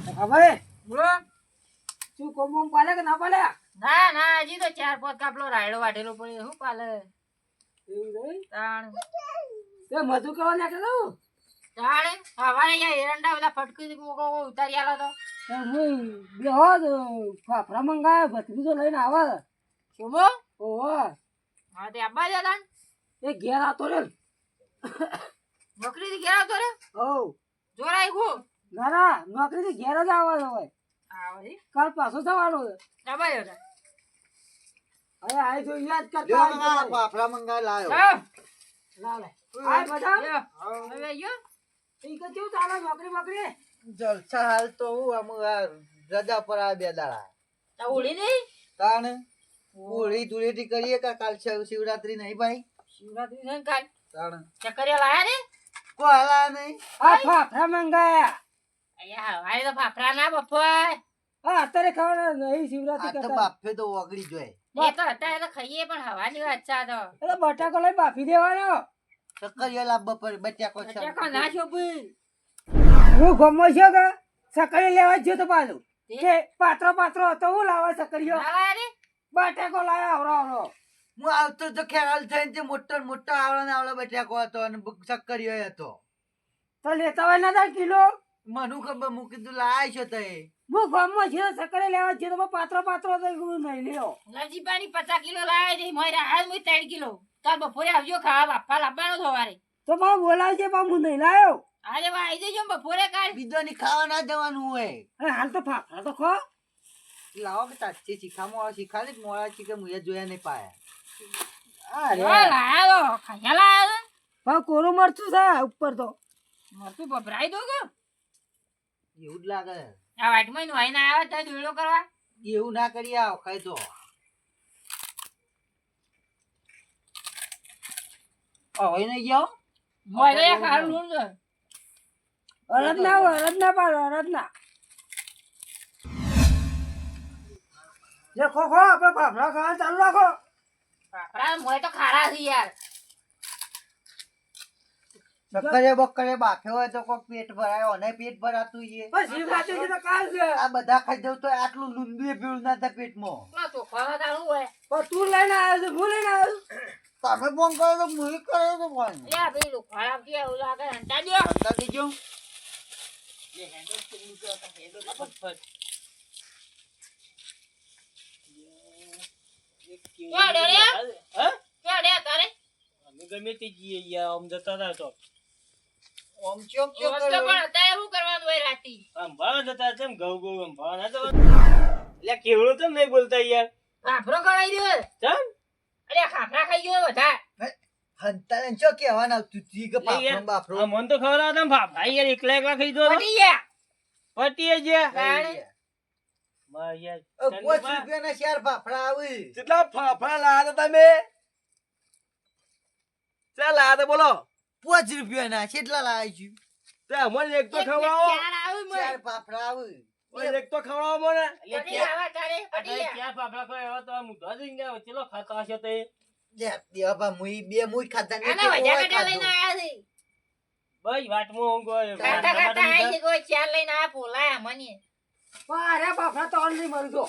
હવે બોલો. શું કોમ પાલે કે ના પાલે? ના ના હજી તો 4-5 કાપલો રાયડો વાઢેલો પડ્યો શું પાલે એવું નહીં તાણ તે મજૂર કરવા નાખે તાણે હવારે યાર એરંડા બધા ફટકી મોકો ઉતારી આલો તો તો હું બેહો ફાફડા મંગાયા ભત્રીજો લઈને આવે શુભો ઓહો હા તે આબા જતા એ ઘેર આતો રે નોકરીથી ઘેર આવતો રે હો જોરાઈ ગો ના ના નોકરીથી ઘેર જ આવવાનો હોય આવરી કાલ પાછો જવાનો છે આબા જતા હવે આ જો યાદ જો કરતા આ ફાફડા મંગાઈ લાયો લાવ લે આ બધા હવે ગયો ઈ કે કેવું ચાલે નોકરી જલસા હાલ તો હું આમ આ રજા પર આ 2 દાડા તો ઉડી નહીં તાણ હોળી ધૂળેટી કરીએ કે કાલ શિવરાત્રી નહીં ભાઈ શિવરાત્રી છે ને કાલ તાણ ચક્કરિયા લાયા ને કોઈ હાલા નહીં આ ફાફડા મંગાયા અયા હવારે તો ફાફડા ના બફોય હા અત્યારે ખાવાના નહીં આ શિવરાત્રી તો કરતા બાફે તો ઓગળી જોય એ તો હતા એ તો ખાઈએ પણ હવાની વાત છે આ તો એટલે બટાકો લઈ બાફી દેવાનો ચક્કરિયા લાવવા પર બચ્ચા બટાકા ના શોભી હું ગમો છો કે સકરી લેવા જ તો પાછું તે? કે પાત્રો હતો હું લાવા સકરીઓ ના લાયા ને બટાકો લાયા આવરો હું આવતો તો ખેરાલ થઈને તે મોટો આવડો બચ્ચા હતો અને ચક્કરિયો હતો તો લેતા હોય ના કિલો મનુ ખબર હું કીધું લાય છો તે હું ગમો છો સકરી લેવા જ તો પાત્રો તો હું નહીં લ્યો લવજીબાની 50 કિલો લાયા છે મોય આજ મોય 3 કિલો કાલ બપોરે આવજો ખાવા બાપા લાવવાનો તો વારે તો માં બોલાવજે પણ હું નહીં લાયો આજે વા આવી જજો બપોરે કાલ બીજો ની ખાવા ના જવાનું હોય અરે હાલ તો ફાફડા તો ખો લાવો કે તાચી શીખામાં શીખાલી મોડા શીખે મુએ જોયા નહીં પાયા અરે લાયા તો ખાયા લાયા પણ કોરું મરચું છે ઉપર તો મરતું બભરાઈ દો કે એવું જ લાગે આ વાટમાં નું આઈને આવ્યા ત્યાં દોડો કરવા એવું ના કરી આવ ખાઈ તો હવે નહીં ગયો મોય તો ખારું નું છે અરદ ના પાડો અરદ ના જે ખો આપણે ફાફડા ખાવા ચાલુ રાખો બાપરા મોય તો ખારા છે યાર બકરે બાફ્યો હોય તો કોક પેટ ભરાય અને પેટ ભરાતું છે બસ શિવરાત્રી છે તો કાલ છે આ બધા ખાઈ જવું તો આટલું લૂંદું ભીડ ના થાય પેટમાં પેલા ચોખામાં તારું હોય પણ તું લઈને આવ્યો છે હું લઈને આવ્યો તમે ફોન કરો તો મુઈ કરો તો ફોન યા ભાઈ લોખવાડા કે એવું લાગે હંતા દો અંદા દીજો લે હેડો તો મૂકો તો હેડો ફટફટ ક્યાં ડર્યા ક્યાં ડર્યા તારે અમે ગમે તે જઈએ યાર આમ જતા હતા તો ઓમ ચોક ચોક ઓમ તો પણ અત્યારે શું કરવાનું હોય રાતી આમ ભાવ જતા છે ઘઉં ઘઉં આમ ભાવ ના જવા એટલે કેવડો તો નહીં બોલતા યાર ખાફરો કરાઈ દો ચમ અરે ખાફરા ખાઈ ગયો બધા હંતા ચો કેવાના તું તી કે યાર, પાપડો બાફરો આ મન તો ખબર હતા ભાઈ યાર એકલા ખાઈ દો પટી ગયા પટીએ ગયા તાણે. માર યાર 5 રૂપિયાના શેર ફાફડા આવી કેટલા ફાફડા લાયા હતા તમે ચાલ લાયા હતા બોલો 5 રૂપિયાના કેટલા લાવી છું તે અમને એક તો ખવડાવો ચાર આવ્યું મને. શેર ફાફડા આવી ઓય એક તો ખવડાવો મને પટી આવા તારે, પટી ગયા. ક્યાં ફાફડા ખાય તો આમ ઉધા જઈને ગયા ચલો ખાતા હશે તે લે દેવા મુઈ બે મુઈ ખાધા ને આના વજા કાઢ્યા લઈને આયા છે. ભાઈ વાટમાં હું ગયો ખાતા ખાતા આઈ છે કોઈ ચાર લઈને આયા પોલાયા મને. પણ અરે બાફડા તો નહીં મરું જો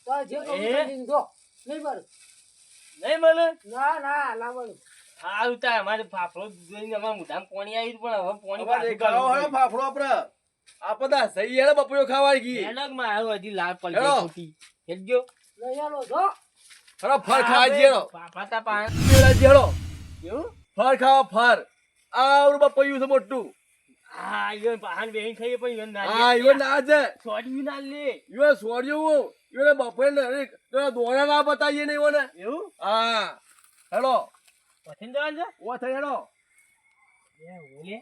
તો જે કહું એ? તે નહીં જો નહીં મરું નહીં મને ના લાવવાનું હા ઉતાર અમારે ફાફડો જોઈને અમારે મુઢામાં પાણી આવ્યું પણ હવે પાણી અમારે ખાવો હળો ફાફડો આપડે આ બધા સહી હેડે બપોયો ખાવા ગઈ એનકમાં આવ્યો હજી લાલ પડી હેડો. ગઈ ખોટી હેડજો લઈ આલો જો હળો ફર ખાવા જેડો ફાફડા તા પાણી પેલા જેડો કેવું ફર ખાવા ફર આવડું બપોયું છે મોટું હા ઈવન પાહન બેહીન ખાઈએ પણ ઈવન ના હા ઈવન ના છે છોડ્યું ના લે ઈવન સોડ્યો હું ઈવન બપોરે ને દોડા ના બતાવીએ ને ઈવન એવું હા હેડો પછીન જવાનું છે ઓ થઈ હેડો એ ઓલે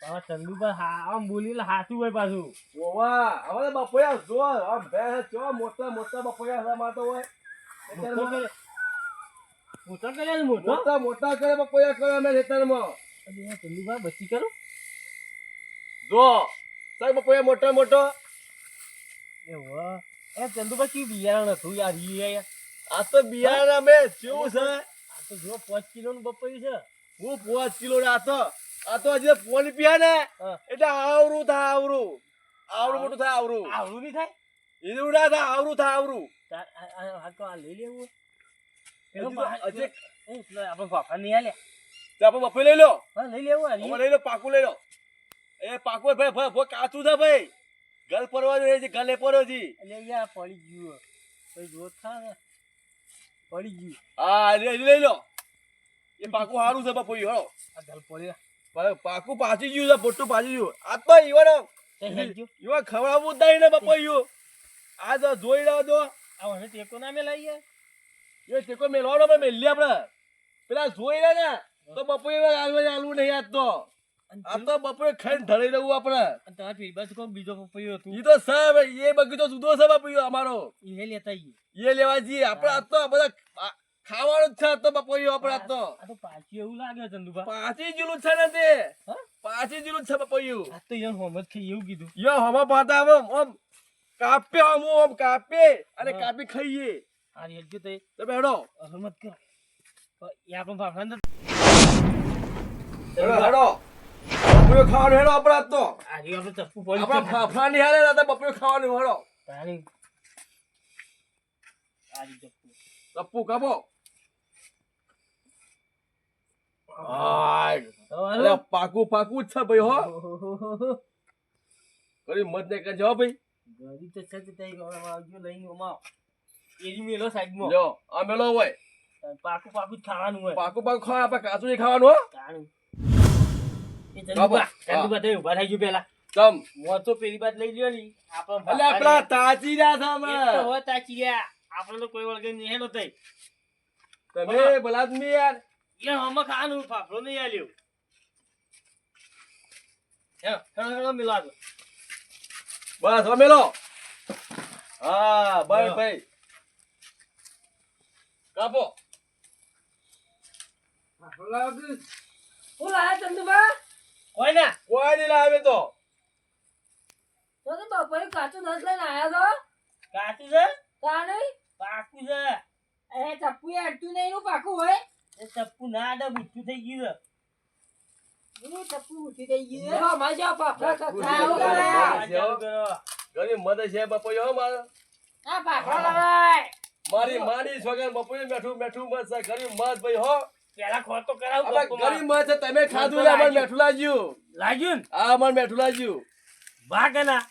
બાબા ચંદુ પર આમ બોલીને હાથું હોય પાછું ઓવા હવે બપોયા જો આમ ભેંસ જો મોટા બપોયા રમાતો હોય મોટો કર્યા ને મોટો મોટા કરે બપોયા કરે અમે ખેતરમાં ચંદુભાઈ બચી કરો જો સાહેબ બપોયા મોટો એ વાહ એ ચંદુભાઈ કેવું બિયારણ હતું યાર ઈ આ તો બિયારણ અમે કેવું છે આ તો જો 5 કિલો નું બપોયું છે હું 5 કિલો આ તો હજી પોણી પીયા ને હા. એટલે આવરું થાય આવરું આવરું મોટું થાય આવરું આવડું નહીં થાય ઈનું ના થાય આવરું થાય આવરું આ તો આ લઈ લેવું હજી તો હજી આપણે ફાફા નહીં આલ્યા તે આપણે બપોરે લઈ લો હા લઈ લેવું અમે લઈ લો પાકું લઈ લો એ પાકું ભાઈ ભાઈ કાચું છે ભાઈ ગલ પરવા જોઈએ છે ગલે પડ્યો છે એટલે યાર પડી ગયું પછી જોત થા ને પડી ગયું હા લઈ લો એ પાકું સારું છે બપોરે હળો આ ગલ પડ્યા પાકું પાછી ગયું છે પોટું પાછી ગયું આ તો ઈવન ઈવન ખવડાવવું જ નહીં ને બપોરે આ તો જોઈ રહ્યો તો આ મને ટેકો ના મેલાઈ યાર એ ટેકો મેલવાનો પણ મેલી આપણે પેલા જોઈ રહ્યા ને તો બપોરે આલવું નહીં આજ તો આ તો બપોરે ખાઈને ઢળી રહ્યું આપણે અને તમારે પેલી બાજુ કોણ બીજો પપૈયો હતું ઈ તો સર એ બગીચો જુદો છે બપોરે અમારો એ લેતા આવીએ એ લેવા જઈએ આપણે આ તો બધા ખાવાનું જ છે આ તો બપોરે આપણે આ તો આ તો પાછી એવું લાગે ચંદુભા પાછી જીલું છે ને તે પાછી જીલું છે બપોરે આ તો યાર હોમત ખાઈ એવું કીધું યો હમા પાતા આમ કાપે આમ કાપે અને કાપી ખાઈએ આ રેલજો તો તમે હેડો હમત કર એ આપણો ફાફડા અંદર હેડો બપોરે ખાવાનું હેડો આપણે આજ તો આ રી આપણે ચપ્પુ પડી આપણા ફાફડા ની હાલે તો બપોરે ખાવાનું હેડો તારી આ રી ચપ્પુ ટપ્પુ કાપો હાય અરે પાકું પાકું જ છે ભાઈ હો કરી મત ને કરજો હો ભાઈ ગરી તો છે તે આવજો લઈને ઓમાં એરી મેલો સાઈડમાં જો આ મેલો હોય પાકું પાકું જ ખાવાનું હોય પાકું પાકું ખાવા આપણે કાચું નહીં ખાવાનું હો તારું એ ચંદુભા તે ઉભા થઈ ગયું પેલા તમ મો તો પેલી બાદ લઈ લ્યો ની આપણે અલે આપણા તાજી ના થામે તો હો તાચીયા આપણે તો કોઈ વળગે નહીં હેલો થઈ તમે બલાદમી યાર એ હમ ખાવાનું ફાફડો નહીં આલ્યો હેલો મિલા દો બસ હવે મેલો હા ભાઈ ભાઈ કાપો હું લાયા ચંદુભા કોઈ ના કોઈ નહીં લાવે તો તો બપોરે કાચું નસ લઈને આયા છો કાચું છે તાણે પાકું છે એ ચપ્પુ અડતું નહીં નું પાકું હોય એ ચપ્પુ ના દે બુઠ્ઠું થઈ ગયું એનું ચપ્પુ ઉઠી થઈ ગયું હા માજા પાપડા ચપ્પુ ખાવ ઉઠી લાયા ગયું. કરો ઘણી મદદ છે બપોરે હો મારે આ પાપડા લાવાય મારી માની છોકરા બપોરે મેઠું મેઠું મત છે ઘણી મત ભાઈ હો પેલા ખોટ તો કરાવ આપણે ઘણી મત છે તમે ખાધું ને અમારે મેઠું લાગ્યું લાગ્યું આ અમારે મેઠું લાગ્યું ભાગના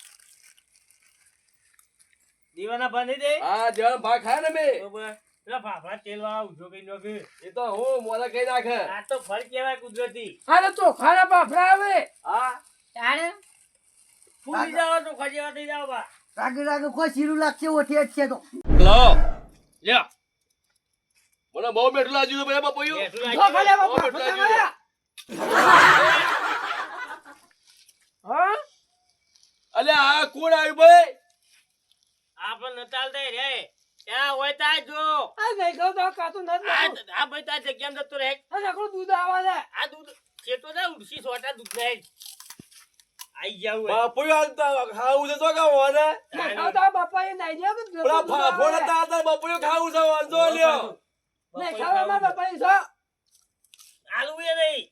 દીવાના બની દે આ જણ ભાગ ખાય ને મેં બરોબર પેલા ફાફડા તેલ વાળા ઉઠો કઈ નોકે એ તો હું મોલા કઈ નાખે આ તો ફળ કેવાય કુદરતી અરે ચોખાના પાપડા આવે હા તાણે ફૂલી જાવ તો ખજેવા થઈ જાવ બા રાગે રાગે કોઈ શીરું લાગશે ઓઠી જ છે તો લો લ્યો મને બહુ મેઠું લાગ્યું ભાઈ બપોરે બેઠું લાગ્યું. ચોખાના બહુ મેઠું પાપડા લાગ્યું હા અલે આ કોણ આવ્યું ભાઈ આપણ નતાલ દે રે ત્યાં હોય તા જો આ નહીં ખાવ તો કાચું નસ લાવું આ ભાઈ તા જગ્યામાં જતો રહે આ નકરું દૂધ આવે છે આ દૂધ છેતો ના ઉડસી સોટા દૂધ રહે આઈ જાવ બાપુએ હાલતા ખાવું છે તો કે વાને ના ખાવ તો બાપા એ નહીં દે કે પેલા ફાફોડા તાતા બાપુએ ખાવું છે વાંધો લ્યો નહીં ખાવ અમાર બાપા એ છો આલુ એ નહીં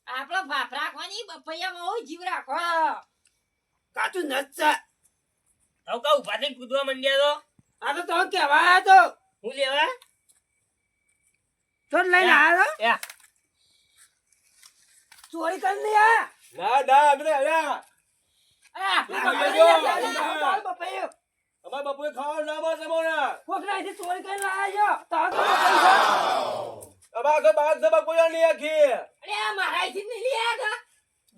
આપડે ફાફડા ખાવાની બપૈયામાં હું જીવ રાખો કાચું નસ છે હવે કા ઉભા થઈને કૂદવા માંડ્યા તો આ તો તમે કહેવા તો હું લેવા તો લઈને આવ્યા યા ચોરી કરી લે આ ના ના અમે અલ્યા બાપા એ અમાર બાપુએ ખાવાનું ના બસ અમારા કોકના થી ચોરી કરીને આવ્યો તો અમાર કે બાગ દબા કોઈ નહીં આખી અરે આ મારા થી નહીં લ્યા કા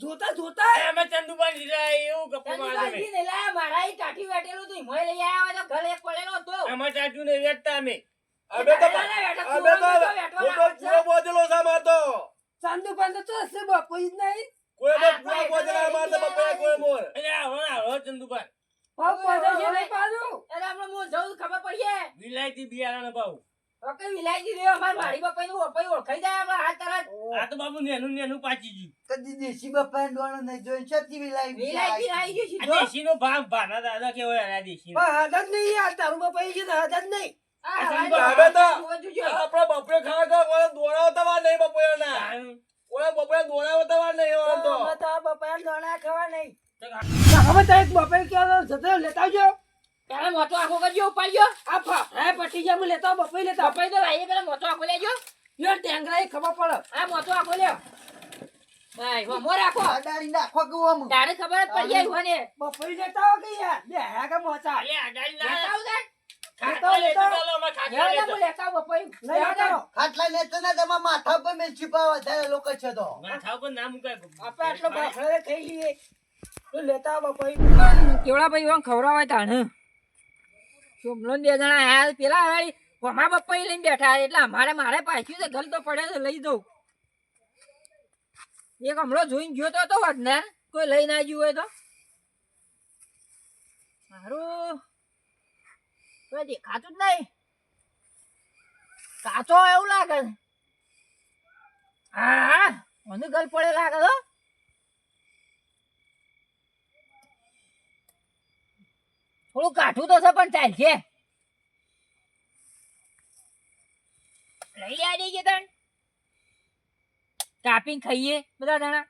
જોતા જોતા અમે ચંદુબા લીધા એવું ગપ્પા મારે ચંદુભાઈ ને લા મારા ઈ કાઠી વેટેલું તું મોય લઈ આવ્યા તો ઘર એક પડેલો હતો અમે ચાટુ ને વેચતા અમે અમે તો પૂરો બોજેલો છે અમાર તો ચાંદુ પાંદ તો છે બાપુ જ નહીં કોઈ પણ પૂરો બોજેલા અમાર તો બાપુએ કોઈ મોર અરે આવો ચંદુબા બાપ પાંદ છે નહીં પાડું અરે આપણે મો જવું ખબર પડીએ વિલાયતી બિયારણ ભાવ ઓકે વિલાયજી રે અમાર મારી બાપાઈ નું ઓપાઈ ઓળખાઈ જાય આપણે હાથ તરત આ તો બાબુ નેનું પાછી ગયું કદી દેશી બપ્પા ડોળો નહીં જોઈ છતી વિલાયજી વિલાઈ આવી ગઈ આ સીધો દેશીનો ભાવ ભાના દાદા કેવાય આ દેશી પણ હદ જ નહીં યાર તારું બાપા છે ને હદ જ નહીં આ હવે તો જોજો આપણા બાપુએ ખાવા કા કોઈ દોડાવતા વા નહીં બાપુએ ના ઓલા બપોરે દોડા બતાવવા નહીં આવવાનો તો. અમે તો બપોરે દોણા ખાવા નહીં હવે તો એક બપોરે કયો જતો લેતા આવજો પેલા મોટો આખો કરજો ઉપાડજો આ ફાફડા પટી જાય હું લેતા આવું, બપોરે લેતા આવું. બપાઈ તો લાવીએ પેલા મોટો આખો લેજો યો ટેંગરા એ ખબર પડે આ મોટો આખો લ્યો ભાઈ વમો રાખો અડાડી નાખો કે આમ તારે ખબર જ પડી જાય હોને બપોરે લેતા આવો કે યાર બે હા કે મોચા અલે અડાડી લેતા ના આવું તાર. લેતા આવો, લેતા આવો. ચાલો અમે ખાટલા હેડો લેતો. હું લેતા આવું બપોઈ. લઈ આવતા ખાટલા લેતો ને તમારા માથા પર મેં છીપાવા વધારે લોકો છે તો માથા ઉપર ના મુકાય. આપણે આટલો ફાફડા ખાઈ લઈએ તો લેતા આવો બપોરે કેવડા ભાઈ વાં ખવડાવાય તાણે સોમલો ને બે જણા આયા પેલા વાળી વમા બપોઈ લઈને બેઠા એટલે મારે પાછું છે ગલતો પડે તો લઈ દઉં એક હમણો જોઈને ગયો તો હોત ને કોઈ લઈ ના ગયું હોય તો મારું કોઈ દેખાતું જ નહીં કાચો એવું લાગે છે હા મને ગલ પડે લાગે તો થોડું કાઠું તો છે પણ ચાલશે લઈ આ દઈએ તણ કાપીને ખાઈએ બધા જણા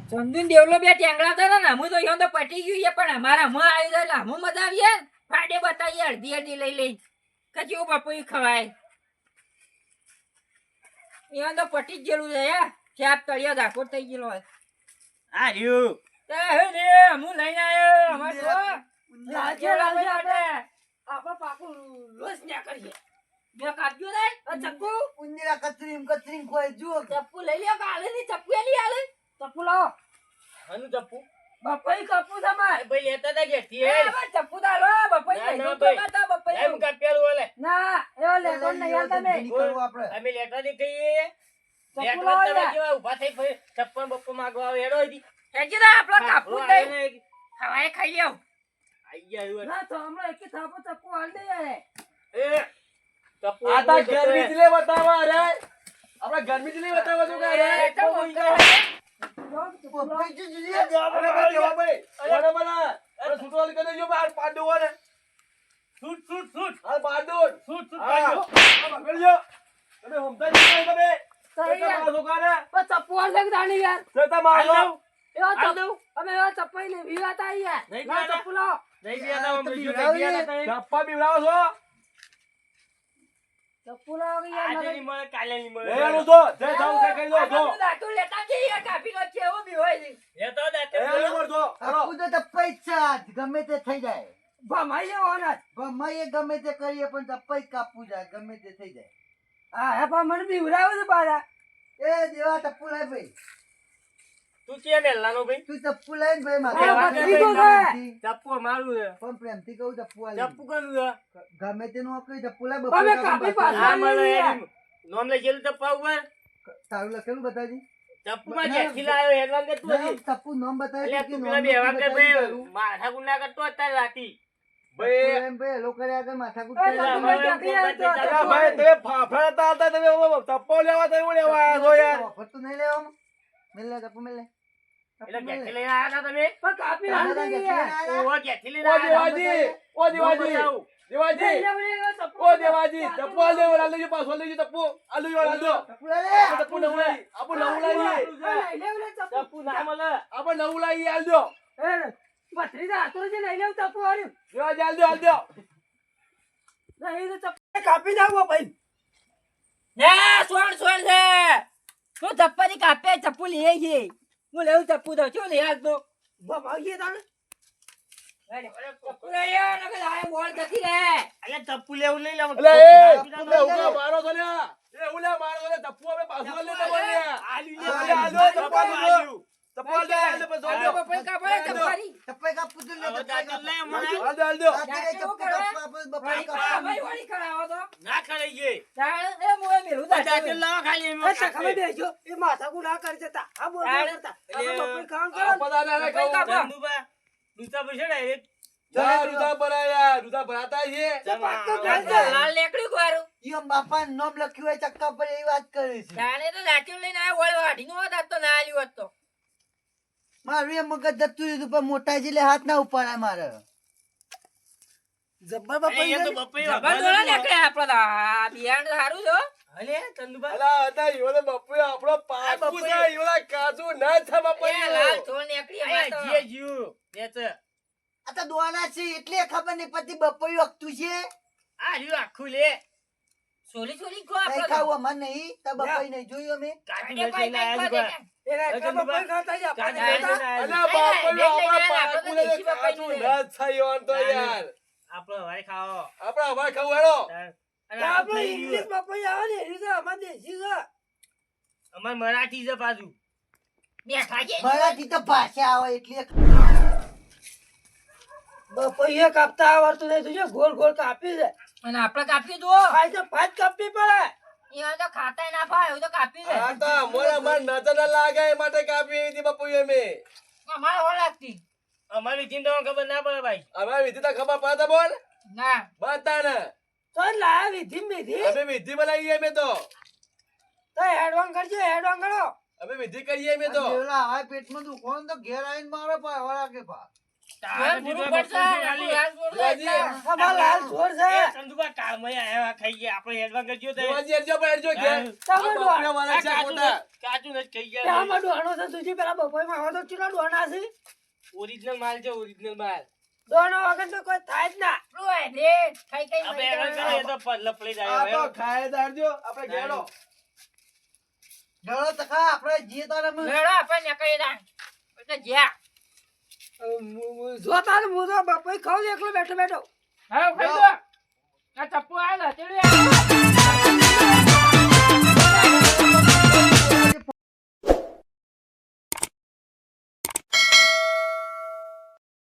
ચંદુન દેવલો બે ટેંગડા હતા ને હું તો યો તો પટી ગયું છે પણ અમારા હમણાં આવી જાય એટલે હમું મજા આવીએ ફાડે બતાવીએ અડધી અડધી લઈ લઈ કચું બપોઈ ખવાય યો તો પટી જ ગયેલું છે યાર ચાપ તળિયો ધાકો થઈ ગયેલો હોય આ રહ્યું. હું લઈને આવ્યો અમારે તો લાલચે લાલચે આપણે પાકું લોસ ના કરીએ મેં કાપ્યું ને આ ચપ્પુ ઉંદરા કતરીમ કોઈ જુઓ કે ચપ્પુ લઈ લ્યો કે આલે ની ચપ્પુ એલી આલે ચપ્પુ લાવો આનું ચપ્પુ. બપોરે કપુ તમારે એ ભાઈ લેતા તા ઘેરથી એ હેડ. બા ચપ્પુ દાલો બપોઈ ના, કઈ ના, તો ભાઈ. માતા બપોઈ એમ કાં પેલું ઓલે. ના એવો લેતો નહીં યાર તમે નીકળવું આપણે અમે લેતા થી કહીએ. ચપ્પુ લેટવા લાવો તમે યાર. કેવા ઊભા થઈ ફરી ચપ્પલ બપ્પો માગવા આવે હેડો હતી. હેજી દા આપણો કાપુ આપણો દઈ આવીને હવાએ ખાઈ લ્યો આઈ ગયા આવ્યું. ના તો હમણાં એક થાપો ચપ્પુ હાલ દે યાર એ ચપ્પુ આ તા ગરમી જ લે બતાવવા રે આપણે ગરમી જ લે બતાવવા તો કાંઈ રે એ તો મોટા પપ્પા જ જોઈએ અરે ભાઈ દેવા ભાઈ અરે બના અરે છૂટો કરી દેજો બાર પાડ દો ને છૂટ છૂટ છૂટ આ પાડ દો છૂટ છૂટ હા પાડજો. આ પકડજો તમે હમતા જ નહીં તમે સહી તમારા યાર છોકરાને પણ ચપ્પુ હાલ દે દાણી યાર સેતા મારો એવો હાલ ચપ્પુ દઉં. અમે એવો ચપ્પુ લઈ વિવાતા યાર નહીં ના વિવાતા. ચપ્પુ લાવો નહીં બિયાતા અમે જો બીવડાવો નહીં બિયાતા તમે. ચપ્પા બીવડાવો છો ચપ્પુ લાવો કે યાર આજે નકર- નહીં મળે કાલે નહીં મળે. લેવાનું તો જે થાવું તે કહી દો જો આપણું દાંતું લેતા જઈએ કાપીનો કેવો બી હોય છે લેતો દાંતે એ બોલો. નંબર જો હાલો આપું તો ટપ્પાઈ જ છે આજ. ગમે તે થઈ જાય ભમાઈ જવો ને ગમે ગમે તે કરીએ પણ ટપ્પાઈ જ કાપવું જાય ગમે તે થઈ જાય હા હે પણ મને બીવડાવે છે પાછા એ દેવા ટપ્પુ લાય ભાઈ તું કે મેલાનો ભાઈ તું ટપ્પુ લાય ને ભાઈ હા, માથે ભત્રીજો છે. ચપ્પુ મારું છે. પણ પ્રેમથી કહું ટપ્પુ આલી. ચપ્પુ કોનું છે? ગમે તેનું આપ્યું ટપ્પુ લાય તમે બપોરે કાપી કાપી પાછા. આ મળે એની નોમ લખેલું ચપ્પા ઉપર. તારું લખેલું બતાવજી ચપ્પુમાં જેથી લાવ્યો હેડવાન કરતું ના, હતી. ટપ્પુ નામ બતાવી એટલે કે તું નામ પેલા નથી બેવા કે બતાવી ભાઈ તારું. માથાકૂટ ના કરતો અત્યારે રાતી. ભાઈ એમ ભાઈ લોકો આગળ માથાકૂટ એ કરે. ટપ્પુ અમારે ભાઈ ક્યાંથી ફોન આવ્યો તો? કરતા અરે ભાઈ તમે ફાફડા તા હતા તમે ચપ્પો લેવા તમે હું લેવા આવ્યા છો યાર ઓફર તો નહીં લેવાનું. મેલ લે ટપ્પુ મેલ લે. એટલે ટપ્પુ મેલ ઘેરથી લે. લઈને આવ્યા હતા તમે? પણ કાપી હાલ તારા દે ઘેરથી યાર લઈને ઓહો, ઘેરથી લઈને ઓ આવ્યા. દેવાજી ઓ દેવાજી બતાવું. દેવાજી લઈ લેવું લે, એવો ચપ્પુ. ઓ દેવાજી ચપ્પુ આલ દેવો આલ દેજો પાછો આલ દેજો ચપ્પુ આલ દેજો આલ દો ટપ્પુ લઈ લે. ચપ્પુ નવું લાવી આપણે નવું લાવીએ લઈ લેવું લે ચપ્પુ. ચપ્પુ ના મળે. આપણે નવું લાવીએ આલ દો એ ભત્રીજા હાથો છે લઈ લેવું ચપ્પુ હાર્યું. દેવાજી આલ દો આલ દો નહીં તો ચપ્પુ કાપી નાખો ભાઈ. ના સોણ સોણ છે તું ચપ્પાની કાપે ચપ્પુ લઈ છે હું લેવું ચપ્પુ તો શું લઈ આવતો ભમાઈએ તાણે. ચપ્પુ લઈ આવ્યો નકર લાવે બોલ જતી રે અલ્યા ચપ્પુ લેવું લઈ લેવું. અલે એ તમે ઉગા મારો છો ને એ ઉલા મારો છો ચપ્પુ અમે પાછો આલ દેતો બોલ ને આલ દો ચપ્પુ આલ દો ચપ્પુ આલ દે આલ દે પછી આલ દો બપોઈ કાપે ચપ્પાની ટપ્પાઈ કાપવું તો લે, હવે ટપ્પાઈ દાંતે લઈ કાપવું. હમણાં. આલ દો આલ દો રાતે રે ટપ્પુ કાપવા, આપણે બપોરે વળી કાપવા. ભાઈ વળી કરાવો તો ના ખડાઈ ગઈ. તાણ એ મોય મેલું દાંતે દાંતે લાવો ખાલી એ એમાં સખામાં કાપે. બેસજો. એ માથાકૂટ ના કરી જતા. આ બોલ ના કરતા. આપણે બપોરે કામ કરો. આ પતા ના બપોઈ કાપો. ચંદુબા, દૂધા પૈસા ને એક. જા રૂદા ભરાયા રૂદા ભરાતા છે તો પાક્કો જમા. ઘર છે. લાલ લેકડી કરું ઈયો બાપાનું નામ લખ્યું હોય ચક્કા પર એવી વાત કરે છે. તાણે તો દાંતી લઈને આવ્યો વળી વાઢીનો હોત આજ તો ના આલ્યું હોત તો મારું એ મગજ જતું રહ્યું હતું, પણ મોટા એટલે હાથ ના ઉપાડાય મારે. જબ્બર અરે બપોઈ એ તો છે. બપોઈ જબર દોડા નીકળે આપણે તો. આ બિયારણ સારું છે હો. અલે ચંદુભાઈ અલા હતા ઈવોને બપોરે આપણો પાકું છે ઈવોને કાચું ના થા એ લાલ બપોરે થોડ નીકળી અરે અમારે તો. જીએ જીયું બે છે આ તો દોણા છે એટલે ખબર નહીં પડતી બપોઈ વખતું છે આ રહ્યું આખું લે સોલી સોલી ખો નહીં આપણે તો. ખાવું અમાર નહીં તો બપોઈ નહીં જોયું અમે કાજુ કાઢે નથી પાઈ લઈને કાઢી આયા ખો છે દે. એ રાતના બપોઈ ખાતા છે, આપણે કાજુ નહીં નથી ખાતા. લઈને આયા છે. અલા બાપરે આપણા પાકું ને કાચું ના થાય ઈવોન તો યાર આપણો હવે ખાઓ આપણે હવે ખાવું હેડો અને તો આ આપણે થઈ ઇંગ્લિશ ગયું. બપોઈ આવે ને એવી તો અમાર દેશી છે. અમાર મરાઠી છે પાછું બેઠા છે. મરાઠી તો ભાષા આવે એટલે બપોઈએ કાપતા આવડતું નહીં, તું જો ગોળ ગોળ કાપી છે. અને આપણે કાપી દો. ખાય તો ભાત કાપવી પડે. ઈવોને તો ખાતાય ના ફાવે એવું તો કાપી દે. આ તો અમારે નજર ના લાગે એ માટે કાપી હતી બપોરે અમે અમારે હો લાગતી. અમારી ચિંતા ખબર ના પડે ભાઈ અમારે વિધિ તો ખબર પડે બોલ ના બતા ને તો લાયા વિધિ ને વિધિ. અમે વિધિ બનાવીએ અમે તો તો હેડવાન કરજો, હેડવાન કરો. અમે વિધિ કરીએ અમે તો દેવલા હવે પેટમાં દુખો ને તો ઘેર આવીને મારે પાવા કે પા હવે પૂરું પડશે. આપણું લાલ છોડ દે શિવાજી. એટલે. અમાર લાલ છોડ છે. એ ચંદુભાઈ કામમાં આયા ખાઈ ગયા આપણે હેડવા કરજો તે શિવાજી હેડજો પણ હેડજો ઘેર. તમે આ બપોરે વાળા છે ખોટા. કાચું નથી ખાઈ તે ગયા આમાં ડોહાણો છે, તુજી પેલા બપોઈમાં આવો તો ચેટલા ડોહાણા છે? ઓરિજિનલ માલ છે ઓરિજિનલ માલ ડોહાણા વગર તો કોઈ થાય જ ના. આપણું હોય રે. ખાઈ ખાઈ આપણે મરી હેડવા જાય. કરીએ તો લફડી આ જાય તો હવે. ખાય દાડજો આપણે ઘેડો ડરો તકા આપણે જે તારે લેડો આપણે નીકળી જા. એટલે જ્યાં. જો તારે હું તો બપોઈ ખાઉં એકલો બેઠો બેઠો. હવે ખાઈ દો. આ ચપ્પુ આવેલો ચડ્યો.